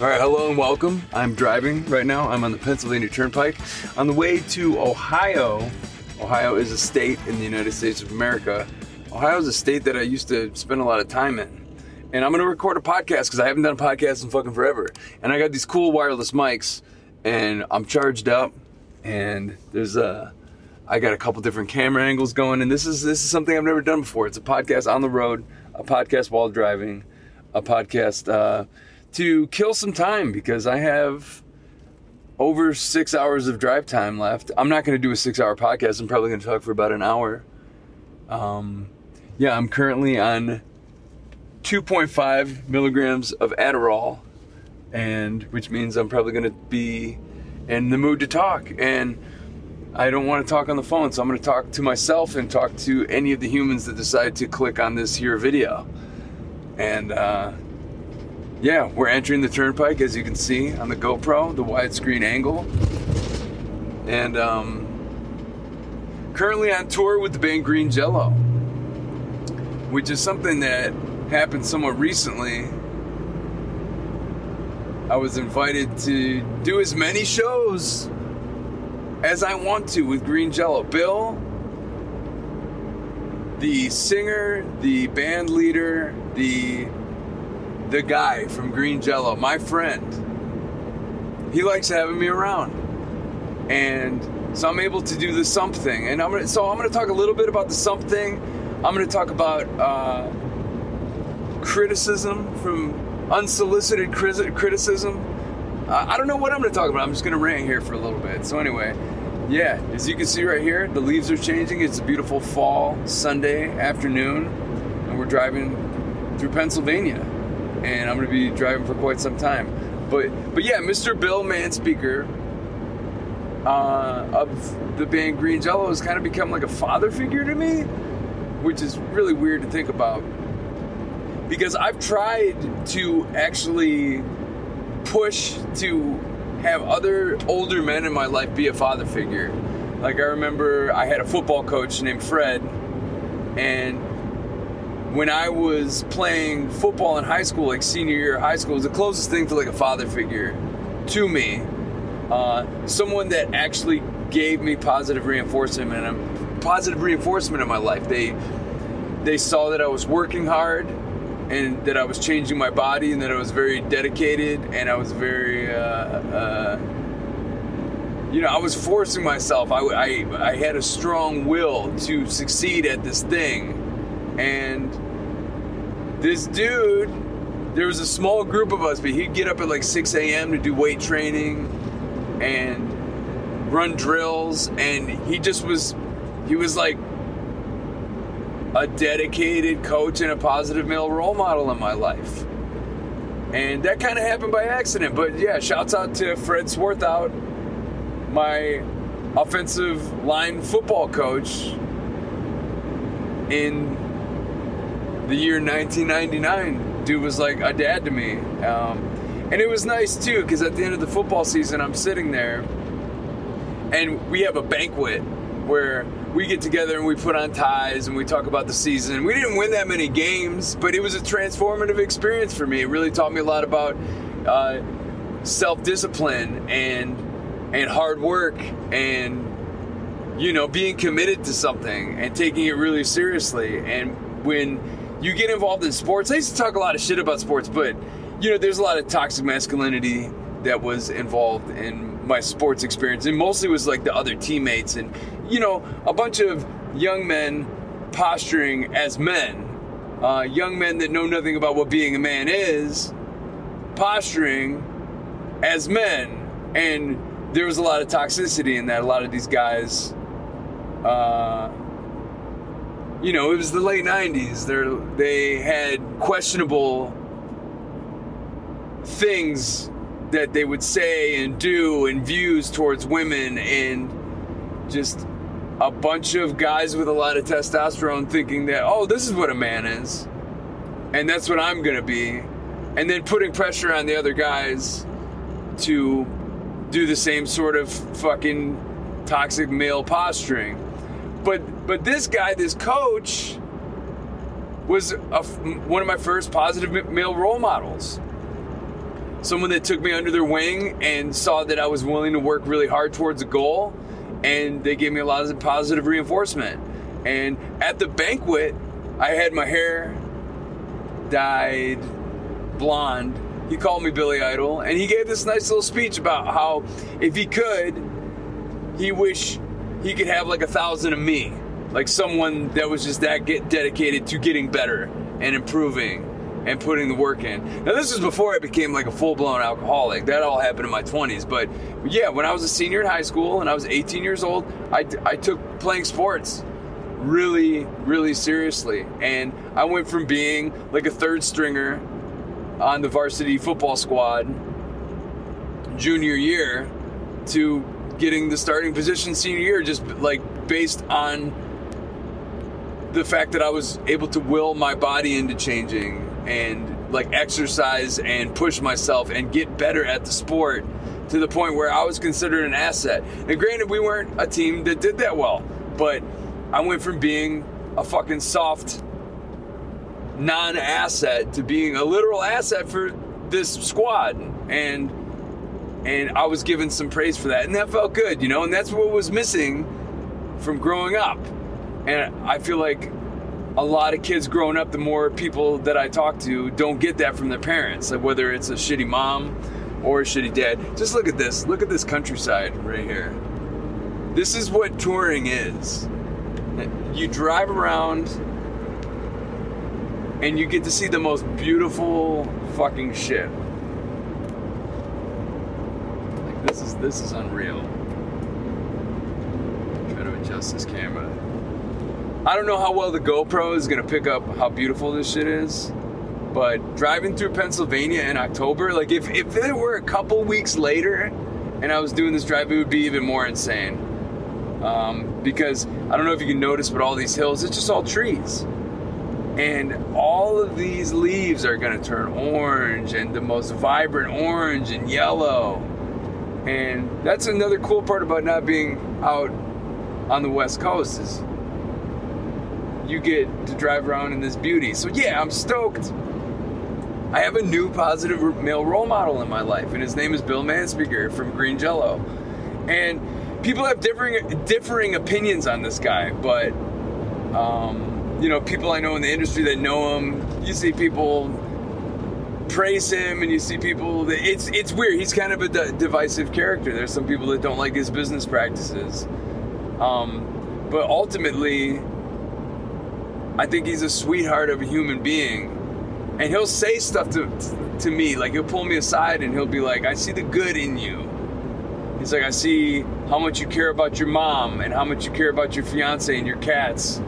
All right, hello and welcome. I'm driving right now. I'm on the Pennsylvania Turnpike on the way to Ohio. Ohio is a state in the United States of America. Ohio is a state that I used to spend a lot of time in. And I'm going to record a podcast because I haven't done a podcast in fucking forever. And I got these cool wireless mics and I'm charged up and I got a couple different camera angles going, and this is something I've never done before. It's a podcast on the road, a podcast while driving, a podcast to kill some time because I have over 6 hours of drive time left. I'm not going to do a 6-hour podcast. I'm probably going to talk for about an hour. Yeah, I'm currently on 2.5 milligrams of Adderall, and which means I'm probably going to be in the mood to talk. And I don't want to talk on the phone, so I'm going to talk to myself and talk to any of the humans that decide to click on this here video. And yeah, we're entering the turnpike, as you can see on the GoPro, the widescreen angle. And currently on tour with the band Green Jello, which is something that happened somewhat recently. I was invited to do as many shows as I want to with Green Jello. Bill, the singer, the band leader, the guy from Green Jello, my friend, he likes having me around. And so I'm able to do the sumpp thing. And I'm gonna talk a little bit about the sumpp thing. I'm gonna talk about criticism, from unsolicited criticism. I don't know what I'm gonna talk about. I'm just gonna rant here for a little bit. So anyway, yeah, as you can see right here, the leaves are changing. It's a beautiful fall Sunday afternoon, and we're driving through Pennsylvania. And I'm going to be driving for quite some time. But yeah, Mr. Bill Manspeaker of the band Green Jello has kind of become like a father figure to me, which is really weird to think about. Because I've tried to actually push to have other older men in my life be a father figure. Like I remember I had a football coach named Fred, and when I was playing football in high school, like senior year of high school, it was the closest thing to like a father figure to me. Someone that actually gave me positive reinforcement in my life. They saw that I was working hard and that I was changing my body and that I was very dedicated and I was very, I was forcing myself. I had a strong will to succeed at this thing. And this dude, there was a small group of us, but he'd get up at like 6 a.m. to do weight training and run drills. And he was like a dedicated coach and a positive male role model in my life. And that kind of happened by accident. But yeah, shouts out to Fred Swarthout, my offensive line football coach in the year 1999. Dude was like a dad to me. And it was nice too, because at the end of the football season, I'm sitting there and we have a banquet where we get together and we put on ties and we talk about the season. We didn't win that many games, but it was a transformative experience for me. It really taught me a lot about self-discipline and hard work and, being committed to something and taking it really seriously. And when you get involved in sports, I used to talk a lot of shit about sports, but, there's a lot of toxic masculinity that was involved in my sports experience. And mostly was like the other teammates and, a bunch of young men posturing as men, young men that know nothing about what being a man is, posturing as men. And there was a lot of toxicity in that. A lot of these guys, it was the late 90s. They had questionable things that they would say and do and views towards women, and just a bunch of guys with a lot of testosterone thinking that, oh, this is what a man is, and that's what I'm going to be, and then putting pressure on the other guys to do the same sort of fucking toxic male posturing. But this guy, this coach, was one of my first positive male role models. someone that took me under their wing and saw that I was willing to work really hard towards a goal, and they gave me a lot of positive reinforcement. And at the banquet, I had my hair dyed blonde. He called me Billy Idol, and he gave this nice little speech about how if he could, he wish he could have like 1,000 of me, like someone that was just that dedicated to getting better and improving and putting the work in. Now, this was before I became like a full-blown alcoholic. That all happened in my 20s. But yeah, when I was a senior in high school and I was 18 years old, I took playing sports really, really seriously. And I went from being like a third stringer on the varsity football squad junior year to getting the starting position senior year, just like based on the fact that I was able to will my body into changing and like exercise and push myself and get better at the sport to the point where I was considered an asset. And granted, we weren't a team that did that well, but I went from being a fucking soft non-asset to being a literal asset for this squad. And I was given some praise for that, and that felt good, you know, and that's what was missing from growing up. And I feel like a lot of kids growing up, the more people that I talk to don't get that from their parents, like whether it's a shitty mom or a shitty dad. Just look at this countryside right here. This is what touring is. You drive around and you get to see the most beautiful fucking shit. Like this is unreal. Try to adjust this camera. I don't know how well the GoPro is going to pick up how beautiful this shit is, but driving through Pennsylvania in October, like if it were a couple weeks later and I was doing this drive, it would be even more insane. Because I don't know if you can notice, but all these hills, it's just all trees. And all of these leaves are going to turn orange, and the most vibrant orange and yellow. And that's another cool part about not being out on the West Coast is you get to drive around in this beauty. So yeah, I'm stoked. I have a new positive male role model in my life, and his name is Bill Manspeaker from Green Jello. And people have differing opinions on this guy, but you know, people I know in the industry that know him, you see people praise him, and you see people that it's weird. He's kind of a divisive character. There's some people that don't like his business practices, but ultimately, I think he's a sweetheart of a human being, and he'll say stuff to me, like he'll pull me aside and he'll be like, I see the good in you. He's like, I see how much you care about your mom and how much you care about your fiance and your cats,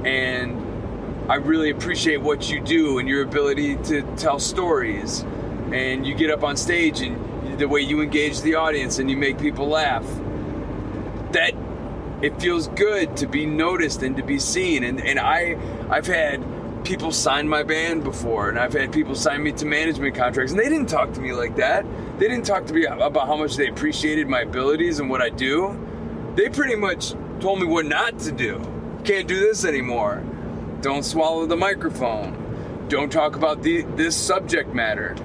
and I really appreciate what you do and your ability to tell stories, and you get up on stage and the way you engage the audience and you make people laugh. That it feels good to be noticed and to be seen. And I've had people sign my band before, and I've had people sign me to management contracts, and they didn't talk to me like that. They didn't talk to me about how much they appreciated my abilities and what I do. They pretty much told me what not to do. Can't do this anymore. Don't swallow the microphone. Don't talk about this subject matter.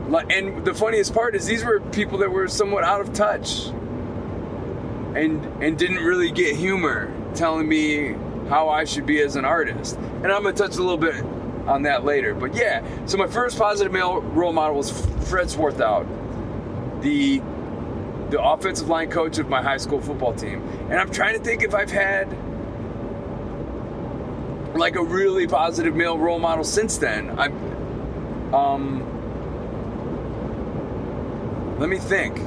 And the funniest part is these were people that were somewhat out of touch and didn't really get humor telling me how I should be as an artist. And I'm going to touch a little bit on that later. But yeah, so my first positive male role model was Fred Swarthout, the offensive line coach of my high school football team. And I'm trying to think if I've had like a really positive male role model since then. Let me think.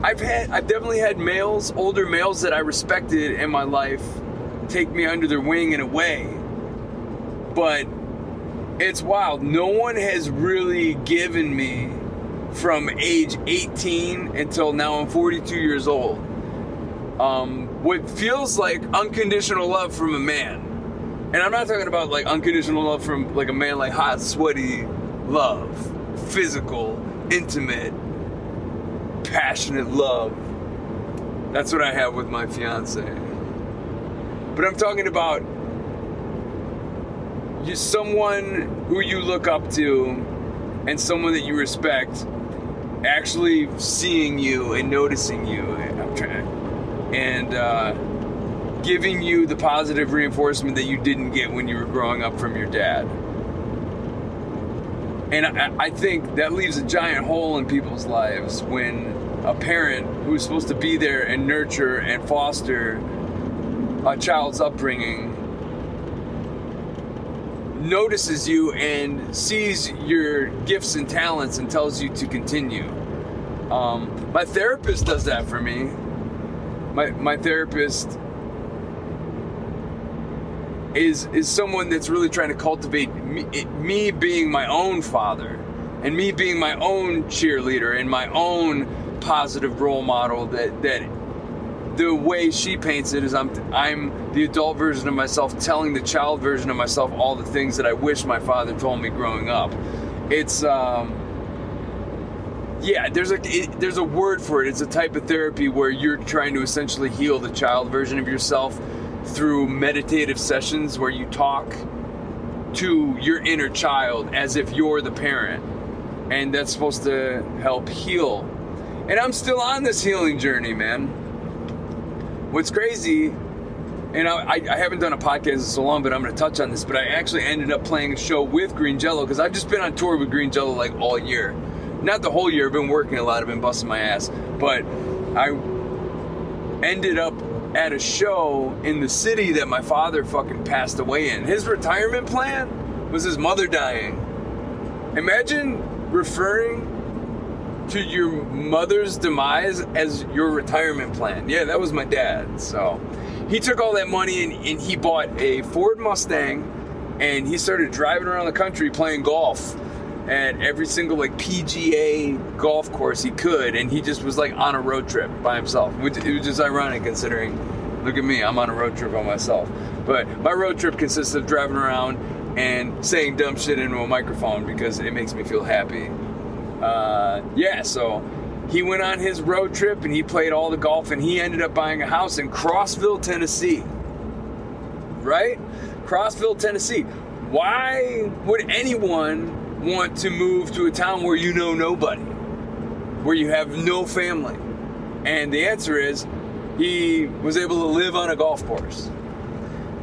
I've definitely had males, older males that I respected in my life take me under their wing in a way. But it's wild. No one has really given me from age 18 until now I'm 42 years old. What feels like unconditional love from a man. And I'm not talking about like unconditional love from like a man, like hot, sweaty love. Physical, intimate, passionate love. That's what I have with my fiance. But I'm talking about someone who you look up to and someone that you respect actually seeing you and noticing you, and giving you the positive reinforcement that you didn't get when you were growing up from your dad. And I think that leaves a giant hole in people's lives when a parent who's supposed to be there and nurture and foster a child's upbringing notices you and sees your gifts and talents and tells you to continue. My therapist does that for me. My therapist is someone that's really trying to cultivate me being my own father and me being my own cheerleader and my own positive role model. That the way she paints it is I'm the adult version of myself telling the child version of myself all the things that I wish my father told me growing up. It's there's a word for it. It's a type of therapy where you're trying to essentially heal the child version of yourself through meditative sessions where you talk to your inner child as if you're the parent, and that's supposed to help heal. And I'm still on this healing journey, man. What's crazy, and I haven't done a podcast in so long, but I'm going to touch on this, but I actually ended up playing a show with Green Jello, because I've just been on tour with Green Jello like all year. Not the whole year, I've been working a lot, I've been busting my ass, but I ended up at a show in the city that my father fucking passed away in. His retirement plan was his mother dying. Imagine referring to your mother's demise as your retirement plan. Yeah, that was my dad. So he took all that money and he bought a Ford Mustang, and he started driving around the country playing golf at every single like PGA golf course he could, and he just was like on a road trip by himself. It was just ironic considering, look at me, I'm on a road trip by myself. But my road trip consists of driving around and saying dumb shit into a microphone because it makes me feel happy. So he went on his road trip and he played all the golf, and he ended up buying a house in Crossville, Tennessee. Right? Crossville, Tennessee. Why would anyone want to move to a town where you know nobody, where you have no family? And the answer is he was able to live on a golf course.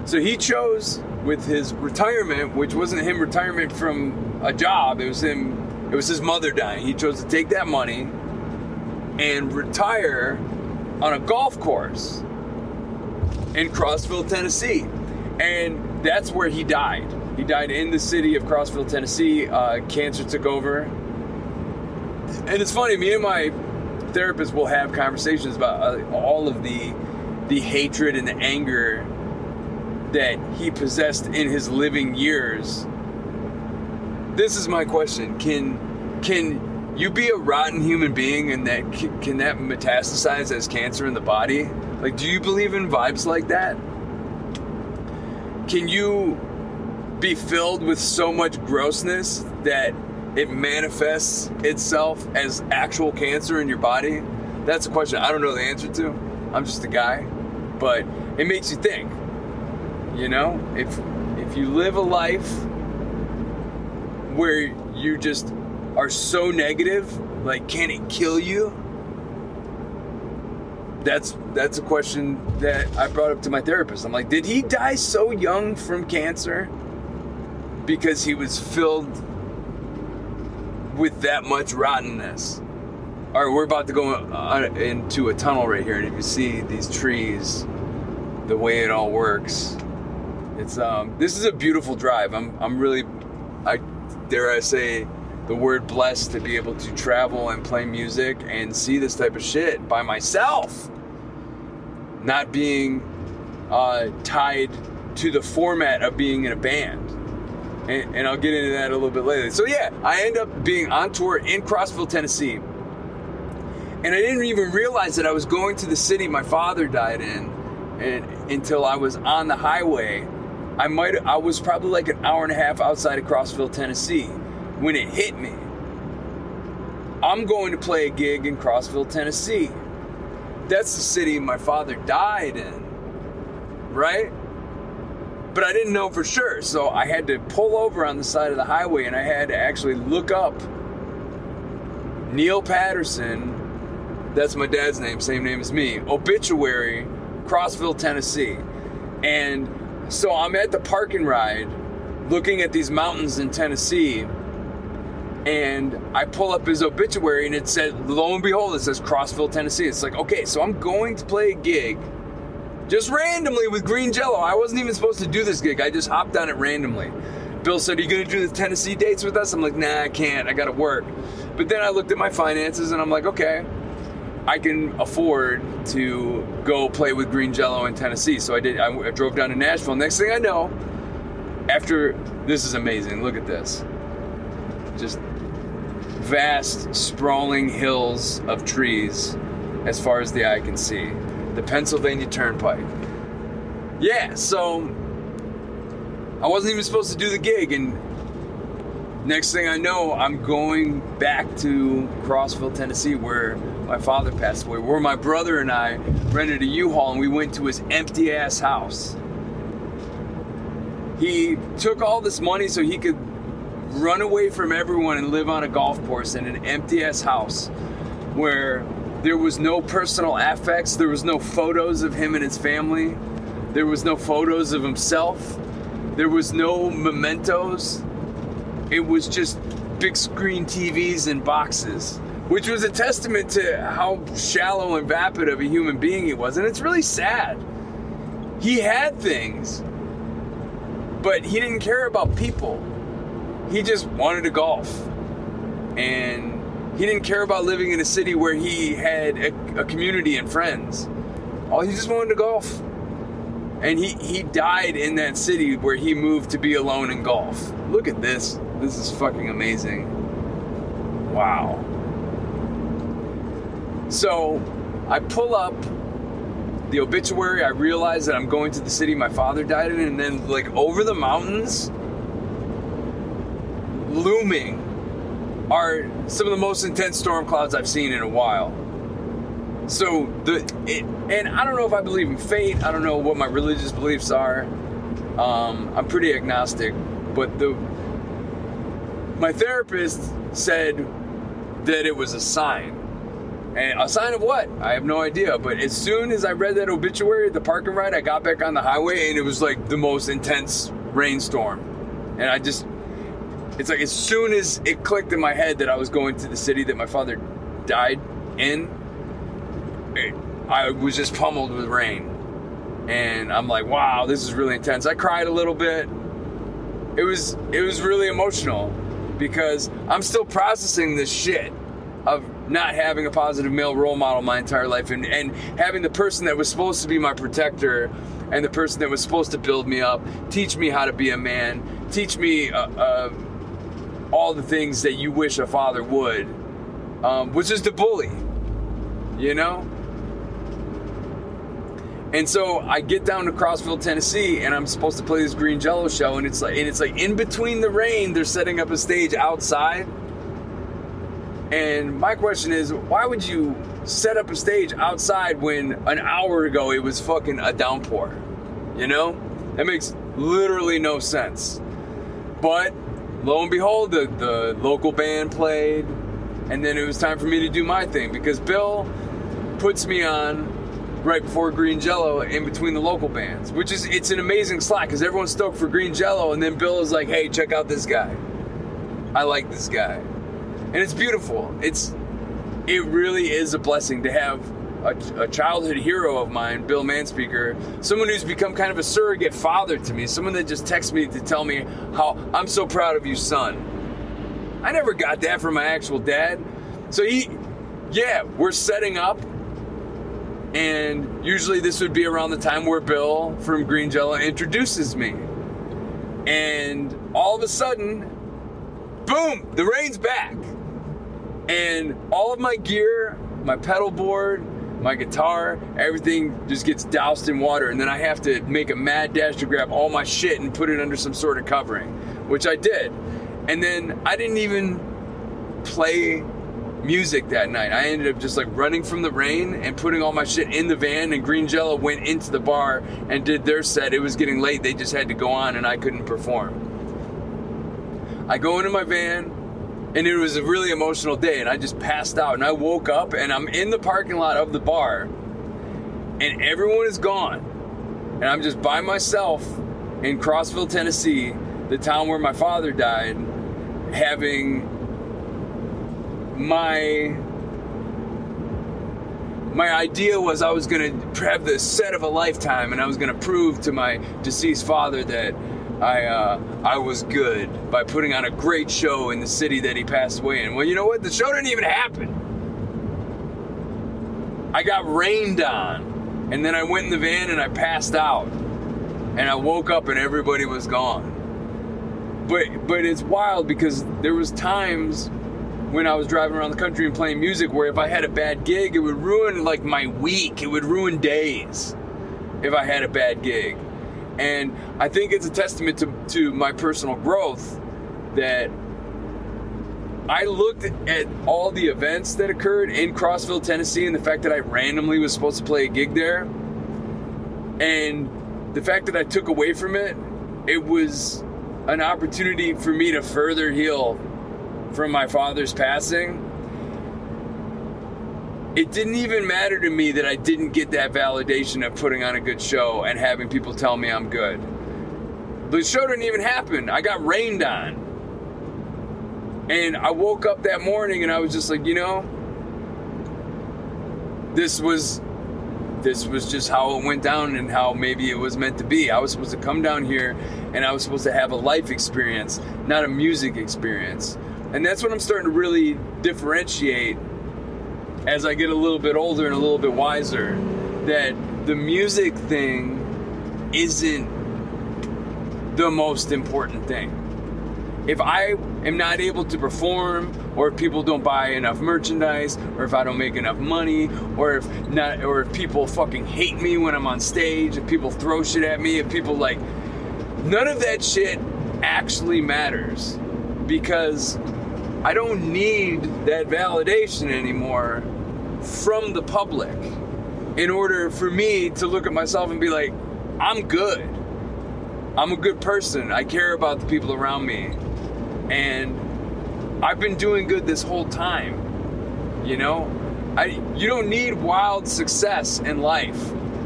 So he chose, with his retirement, which wasn't him retirement from a job, it was his mother dying. He chose to take that money and retire on a golf course in Crossville, Tennessee. And that's where he died. He died in the city of Crossville, Tennessee. Cancer took over. And it's funny, me and my therapist will have conversations about all of the hatred and the anger that he possessed in his living years. This is my question. Can you be a rotten human being and that can that metastasize as cancer in the body? Like, do you believe in vibes like that? Can you be filled with so much grossness that it manifests itself as actual cancer in your body? That's a question I don't know the answer to. I'm just a guy. But it makes you think. You know? If you live a life where you just are so negative, like, can it kill you? That's a question that I brought up to my therapist. I'm like, did he die so young from cancer because he was filled with that much rottenness? All right, we're about to go into a tunnel right here, and if you see these trees, the way it all works, it's this is a beautiful drive. I'm really, dare I say, the word blessed to be able to travel and play music and see this type of shit by myself, not being tied to the format of being in a band. And I'll get into that a little bit later. So yeah, I end up being on tour in Crossville, Tennessee. And I didn't even realize that I was going to the city my father died in, and until I was on the highway. I was probably like an hour and a half outside of Crossville, Tennessee, when it hit me. I'm going to play a gig in Crossville, Tennessee. That's the city my father died in, right? but I didn't know for sure. So I had to pull over on the side of the highway, and I had to actually look up Neil Patterson, that's my dad's name, same name as me, obituary, Crossville, Tennessee. And so I'm at the park and ride looking at these mountains in Tennessee, and I pull up his obituary, and it said, lo and behold, it says Crossville, Tennessee. It's like, okay, so I'm going to play a gig just randomly with Green Jello. I wasn't even supposed to do this gig. I just hopped on it randomly. Bill said, are you going to do the Tennessee dates with us? I'm like, nah, I can't. I got to work. But then I looked at my finances, and I'm like, okay, I can afford to go play with Green Jello in Tennessee. So I did. I drove down to Nashville. Next thing I know, this is amazing. Look at this. Just vast, sprawling hills of trees as far as the eye can see. The Pennsylvania Turnpike. Yeah, so I wasn't even supposed to do the gig, and next thing I know, I'm going back to Crossville, Tennessee, where my father passed away, where my brother and I rented a U-Haul, and we went to his empty-ass house. He took all this money so he could run away from everyone and live on a golf course in an empty-ass house where there was no personal affects, there was no photos of him and his family, there was no photos of himself, there was no mementos. It was just big screen TVs and boxes, which was a testament to how shallow and vapid of a human being he was. And it's really sad. He had things, but he didn't care about people. He just wanted to golf. And he didn't care about living in a city where he had a community and friends. He just wanted to golf. And he died in that city where he moved to be alone and golf. Look at this. This is fucking amazing. Wow. So I pull up the obituary. I realize that I'm going to the city my father died in, and then like over the mountains, looming, are some of the most intense storm clouds I've seen in a while. So and I don't know if I believe in fate. I don't know what my religious beliefs are. I'm pretty agnostic, but my therapist said that it was a sign. And a sign of what? I have no idea. But as soon as I read that obituary at the park and ride, I got back on the highway, and it was like the most intense rainstorm. And it's like as soon as it clicked in my head that I was going to the city that my father died in, I was just pummeled with rain. And I'm like, wow, this is really intense. I cried a little bit. It was really emotional because I'm still processing this shit of not having a positive male role model my entire life, and having the person that was supposed to be my protector and the person that was supposed to build me up, teach me how to be a man, teach me all the things that you wish a father would, which is to bully, you know? And so I get down to Crossville, Tennessee, and I'm supposed to play this Green Jello show, and it's like in between the rain, they're setting up a stage outside. And my question is, why would you set up a stage outside when an hour ago it was fucking a downpour? You know? That makes literally no sense. But lo and behold, the local band played, and then it was time for me to do my thing, because Bill puts me on right before Green Jello in between the local bands, it's an amazing slot because everyone's stoked for Green Jello, and then Bill is like, hey, check out this guy. I like this guy. And it's beautiful. It really is a blessing to have a childhood hero of mine, Bill Manspeaker, someone who's become kind of a surrogate father to me, someone that just texts me to tell me how I'm so proud of you, son. I never got that from my actual dad. So we're setting up. And usually this would be around the time where Bill from Green Jello introduces me. And all of a sudden, boom, the rain's back. And all of my gear, my pedal board, my guitar, everything just gets doused in water. And then I have to make a mad dash to grab all my shit and put it under some sort of covering, which I did. And then I didn't even play music that night. I ended up just like running from the rain and putting all my shit in the van, and Green Jello went into the bar and did their set. It was getting late. They just had to go on and I couldn't perform. I go into my van and it was a really emotional day and I just passed out, and I woke up and I'm in the parking lot of the bar and everyone is gone. And I'm just by myself in Crossville, Tennessee, the town where my father died, having my idea was I was going to have the set of a lifetime, and I was going to prove to my deceased father that I was good by putting on a great show in the city that he passed away in. Well, you know what? The show didn't even happen. I got rained on, and then I went in the van and I passed out, and I woke up and everybody was gone. But it's wild because there was times when I was driving around the country and playing music where if I had a bad gig, it would ruin like my week. It would ruin days if I had a bad gig. And I think it's a testament to my personal growth that I looked at all the events that occurred in Crossville, Tennessee, and the fact that I randomly was supposed to play a gig there, and the fact that I took away from it, it was an opportunity for me to further heal from my father's passing. It didn't even matter to me that I didn't get that validation of putting on a good show and having people tell me I'm good. The show didn't even happen. I got rained on. And I woke up that morning and I was just like, you know, this was just how it went down and how maybe it was meant to be. I was supposed to come down here and I was supposed to have a life experience, not a music experience. And that's what I'm starting to really differentiate as I get a little bit older and a little bit wiser, that the music thing isn't the most important thing. If I am not able to perform, or if people don't buy enough merchandise, or if I don't make enough money, or if people fucking hate me when I'm on stage, if people throw shit at me, if people like, none of that shit actually matters, because I don't need that validation anymore from the public in order for me to look at myself and be like, I'm good. I'm a good person. I care about the people around me. And I've been doing good this whole time. You know? You don't need wild success in life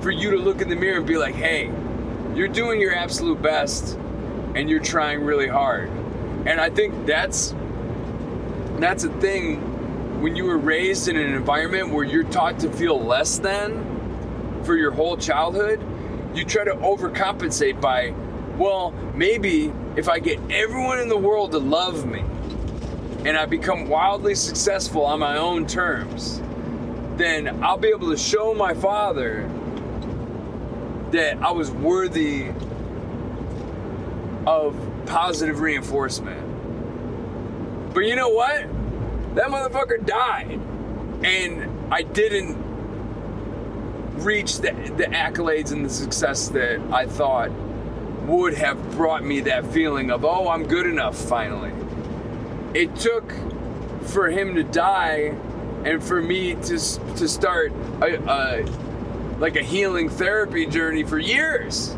for you to look in the mirror and be like, hey, you're doing your absolute best and you're trying really hard. And I think that's a thing when you were raised in an environment where you're taught to feel less than for your whole childhood. You try to overcompensate by, well, maybe if I get everyone in the world to love me and I become wildly successful on my own terms, then I'll be able to show my father that I was worthy of positive reinforcement. But you know what? That motherfucker died. And I didn't reach the accolades and the success that I thought would have brought me that feeling of, oh, I'm good enough finally. It took for him to die and for me to start a healing therapy journey for years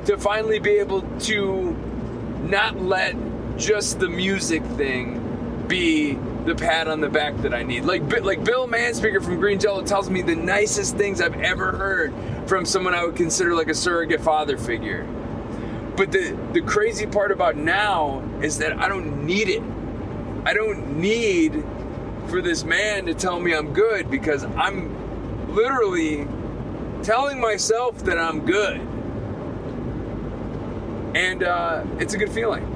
to finally be able to not let just the music thing be the pat on the back that I need. Like Bill Manspeaker from Green Jello tells me the nicest things I've ever heard from someone I would consider like a surrogate father figure. But the crazy part about now is that I don't need it. I don't need for this man to tell me I'm good, because I'm literally telling myself that I'm good. And it's a good feeling.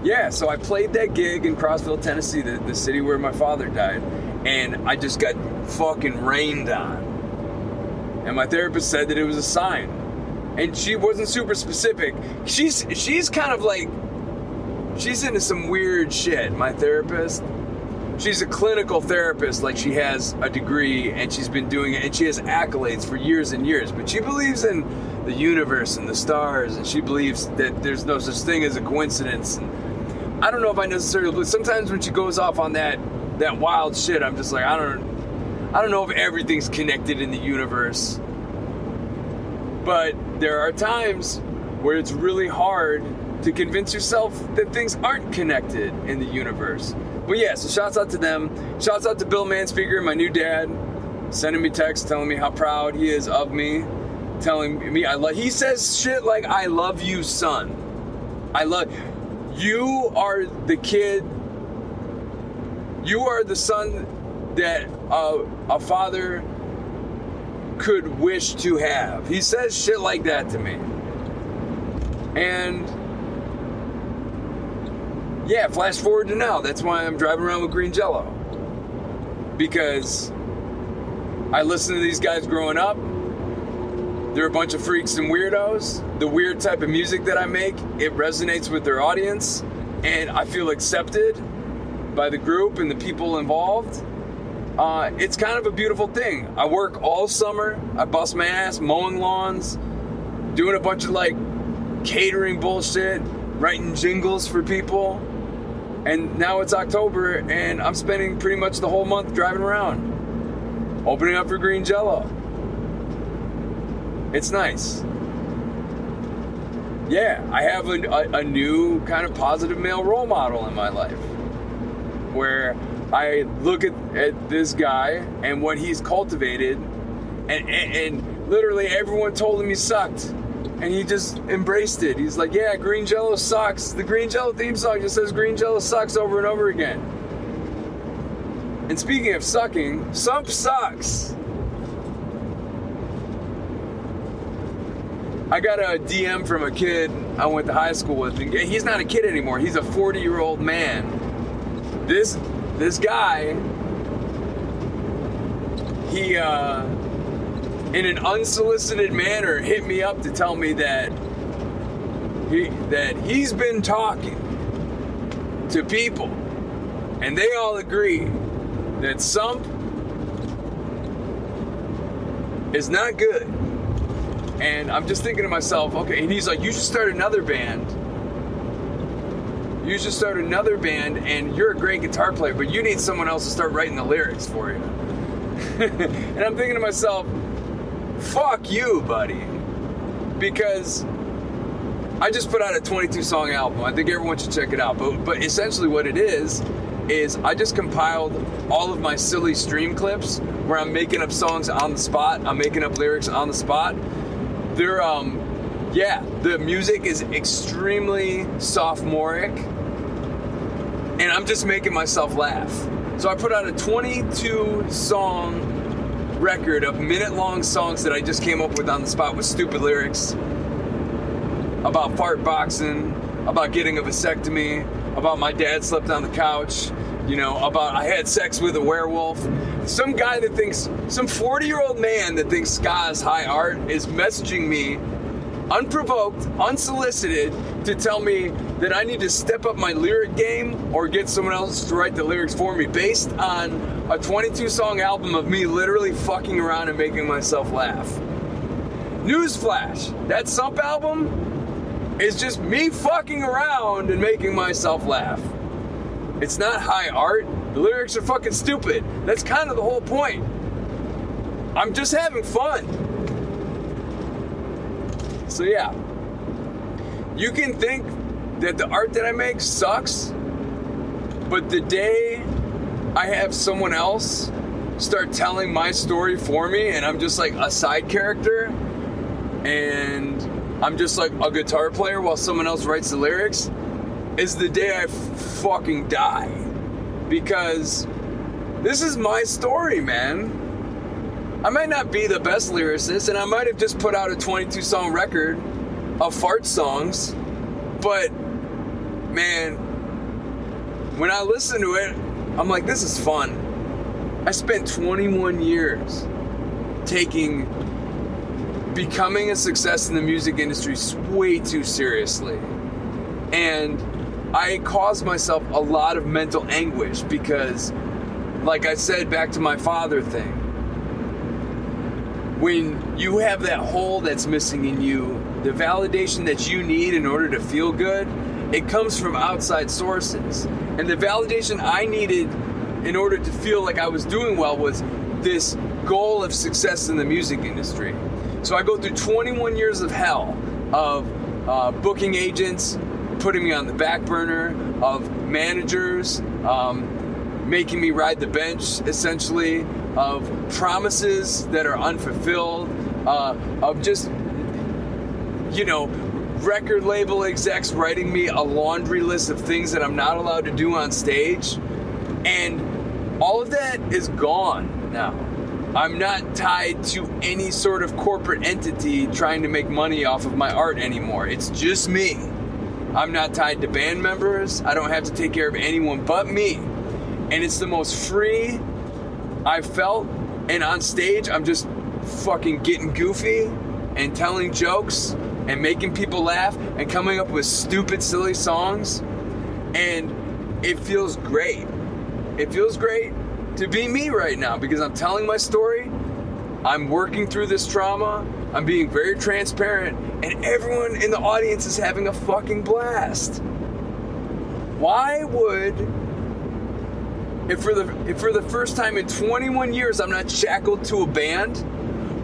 Yeah, so I played that gig in Crossville, Tennessee, the city where my father died, and I just got fucking rained on. And my therapist said that it was a sign. And she wasn't super specific. She's kind of like, she's into some weird shit, my therapist. She's a clinical therapist, like she has a degree and she's been doing it and she has accolades for years and years. But she believes in the universe and the stars, and she believes that there's no such thing as a coincidence. I don't know if I necessarily, but sometimes when she goes off on that wild shit, I'm just like, I don't know if everything's connected in the universe. But there are times where it's really hard to convince yourself that things aren't connected in the universe. But yeah, so shouts out to them. Shouts out to Bill Manspeaker, my new dad, sending me texts telling me how proud he is of me, telling me he says shit like, I love you, son. You are the kid, you are the son that a father could wish to have. He says shit like that to me. And yeah, flash forward to now. That's why I'm driving around with green Jello. Because I listened to these guys growing up. They're a bunch of freaks and weirdos. The weird type of music that I make, it resonates with their audience. And I feel accepted by the group and the people involved. It's kind of a beautiful thing. I work all summer. I bust my ass mowing lawns, doing a bunch of like catering bullshit, writing jingles for people. And now it's October and I'm spending pretty much the whole month driving around, opening up for green Jello. It's nice. Yeah, I have a new kind of positive male role model in my life where I look at this guy and what he's cultivated, and literally everyone told him he sucked, and he just embraced it. He's like, yeah, green Jello sucks. The green Jello theme song just says green Jello sucks over and over again. And speaking of sucking, sumpp sucks. I got a DM from a kid I went to high school with. He's not a kid anymore. He's a 40-year-old man. This guy, he, in an unsolicited manner, hit me up to tell me that he's been talking to people, and they all agree that sumpp is not good. And I'm just thinking to myself, okay, and he's like, you should start another band. You should start another band, and you're a great guitar player, but you need someone else to start writing the lyrics for you. And I'm thinking to myself, fuck you, buddy. Because I just put out a 22-song album. I think everyone should check it out. But essentially what it is I just compiled all of my silly stream clips where I'm making up songs on the spot. I'm making up lyrics on the spot. They're, the music is extremely sophomoric, and I'm just making myself laugh. So I put out a 22-song record of minute-long songs that I just came up with on the spot with stupid lyrics about fart boxing, about getting a vasectomy, about my dad slept on the couch, about I had sex with a werewolf. Some guy that thinks, some 40-year-old man that thinks ska is high art is messaging me unprovoked, unsolicited, to tell me that I need to step up my lyric game or get someone else to write the lyrics for me based on a 22-song album of me literally fucking around and making myself laugh. Newsflash, that sumpp album is just me fucking around and making myself laugh. It's not high art. The lyrics are fucking stupid. That's kind of the whole point. I'm just having fun. So yeah, you can think that the art that I make sucks, but the day I have someone else start telling my story for me and I'm just like a side character and I'm just like a guitar player while someone else writes the lyrics, is the day I fucking die. Because this is my story, man. I might not be the best lyricist, and I might have just put out a 22-song record of fart songs, but, man, when I listen to it, I'm like, this is fun. I spent 21 years becoming a success in the music industry way too seriously. And I caused myself a lot of mental anguish because, like I said, back to my father thing, when you have that hole that's missing in you, the validation that you need in order to feel good it comes from outside sources. And the validation I needed in order to feel like I was doing well was this goal of success in the music industry. So I go through 21 years of hell of booking agents, putting me on the back burner, of managers, making me ride the bench, essentially, of promises that are unfulfilled, of just, record label execs writing me a laundry list of things that I'm not allowed to do on stage. And all of that is gone now. I'm not tied to any sort of corporate entity trying to make money off of my art anymore. It's just me. I'm not tied to band members. I don't have to take care of anyone but me. And it's the most free I've felt. And on stage, I'm just fucking getting goofy and telling jokes and making people laugh and coming up with stupid, silly songs. And it feels great. It feels great to be me right now because I'm telling my story. I'm working through this trauma. I'm being very transparent, and everyone in the audience is having a fucking blast. Why would, if for the first time in 21 years I'm not shackled to a band,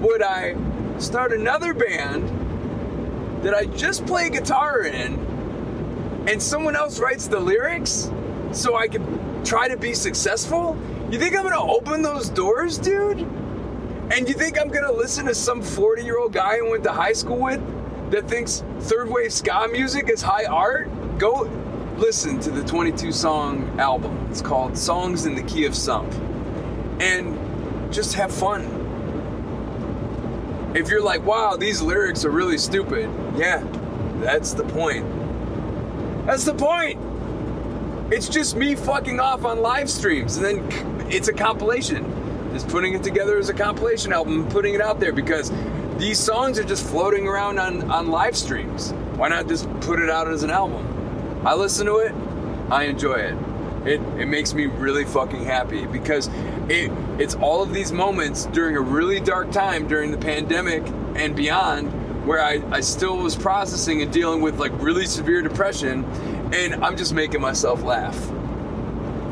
would I start another band that I just play guitar in, and someone else writes the lyrics so I can try to be successful? You think I'm gonna open those doors, dude? And you think I'm gonna listen to some 40-year-old guy I went to high school with that thinks third wave ska music is high art? Go listen to the 22-song album. It's called Songs in the Key of Sump. And just have fun. If you're like, wow, these lyrics are really stupid. Yeah, that's the point. That's the point. It's just me fucking off on live streams, and then it's a compilation. Just putting it together as a compilation album and putting it out there because these songs are just floating around on live streams. Why not just put it out as an album? I listen to it, I enjoy it. It makes me really fucking happy because it's all of these moments during a really dark time during the pandemic and beyond where I still was processing and dealing with like really severe depression, and I'm just making myself laugh.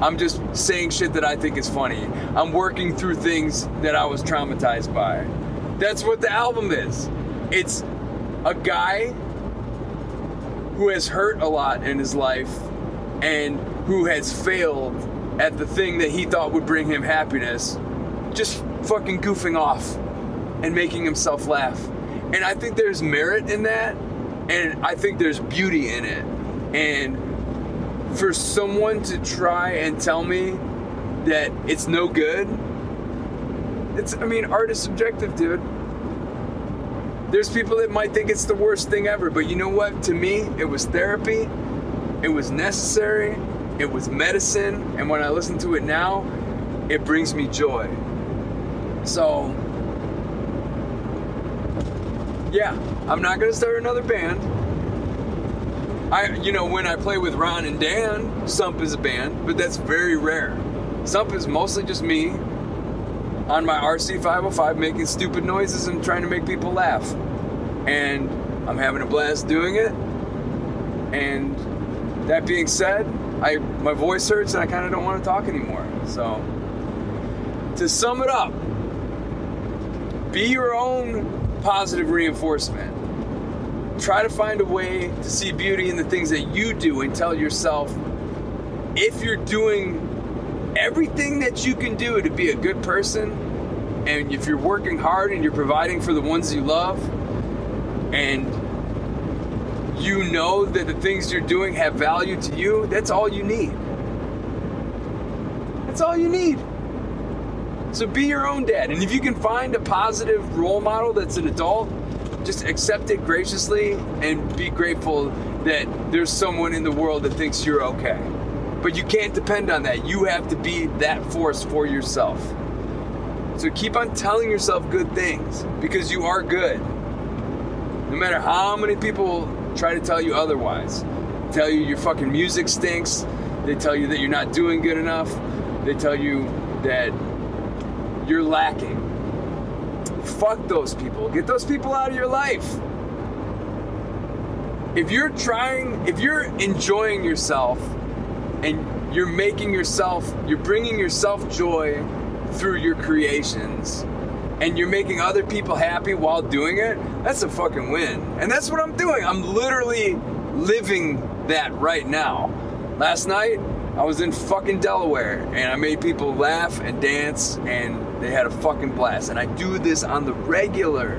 I'm just saying shit that I think is funny. I'm working through things that I was traumatized by. That's what the album is. It's a guy who has hurt a lot in his life and who has failed at the thing that he thought would bring him happiness, just fucking goofing off and making himself laugh. And I think there's merit in that, and I think there's beauty in it. And for someone to try and tell me that it's no good, art is subjective, dude. There's people that might think it's the worst thing ever, but you know what? To me, it was therapy, it was necessary, it was medicine, and when I listen to it now, it brings me joy. So, yeah, I'm not gonna start another band. When I play with Ron and Dan, Sumpp is a band, but that's very rare. Sumpp is mostly just me on my RC 505 making stupid noises and trying to make people laugh. And I'm having a blast doing it. And that being said, my voice hurts and I kind of don't want to talk anymore. So, to sum it up, be your own positive reinforcement. Try to find a way to see beauty in the things that you do and tell yourself, if you're doing everything that you can do to be a good person, and if you're working hard and you're providing for the ones you love, and you know that the things you're doing have value to you, that's all you need. That's all you need. So be your own dad. And if you can find a positive role model that's an adult, just accept it graciously and be grateful that there's someone in the world that thinks you're okay. But you can't depend on that. You have to be that force for yourself. So keep on telling yourself good things because you are good. No matter how many people try to tell you otherwise. Tell you your fucking music stinks. They tell you that you're not doing good enough. They tell you that you're lacking. Fuck those people. Get those people out of your life. if you're enjoying yourself and you're bringing yourself joy through your creations, and you're making other people happy while doing it, that's a fucking win. And that's what I'm doing. I'm literally living that right now. Last night, I was in fucking Delaware, and I made people laugh and dance, and they had a fucking blast. And I do this on the regular,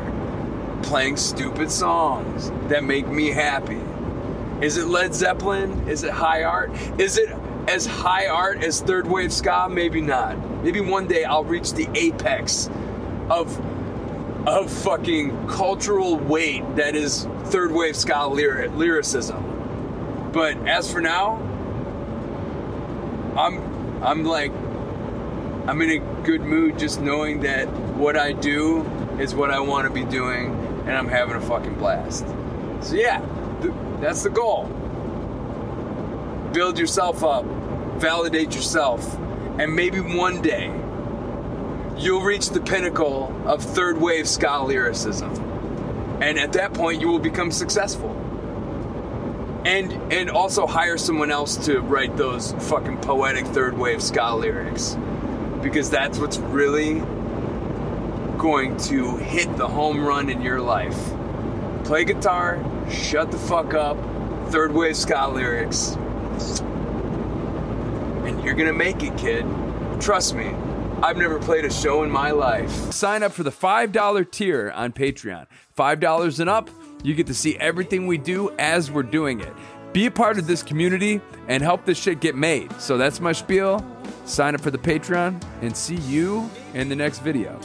playing stupid songs that make me happy. Is it Led Zeppelin? Is it high art? Is it as high art as third wave ska? Maybe not. Maybe one day I'll reach the apex of fucking cultural weight that is third wave ska lyricism. But as for now, I'm in a good mood just knowing that what I do is what I want to be doing, and I'm having a fucking blast. So yeah, that's the goal. Build yourself up, validate yourself, and maybe one day you'll reach the pinnacle of third wave ska lyricism. And at that point, you will become successful. And also hire someone else to write those fucking poetic third wave ska lyrics. Because that's what's really going to hit the home run in your life. Play guitar, shut the fuck up, third wave ska lyrics. And you're gonna make it, kid. Trust me. I've never played a show in my life. Sign up for the $5 tier on Patreon. $5 and up, you get to see everything we do as we're doing it. Be a part of this community and help this shit get made. So that's my spiel. Sign up for the Patreon and see you in the next video.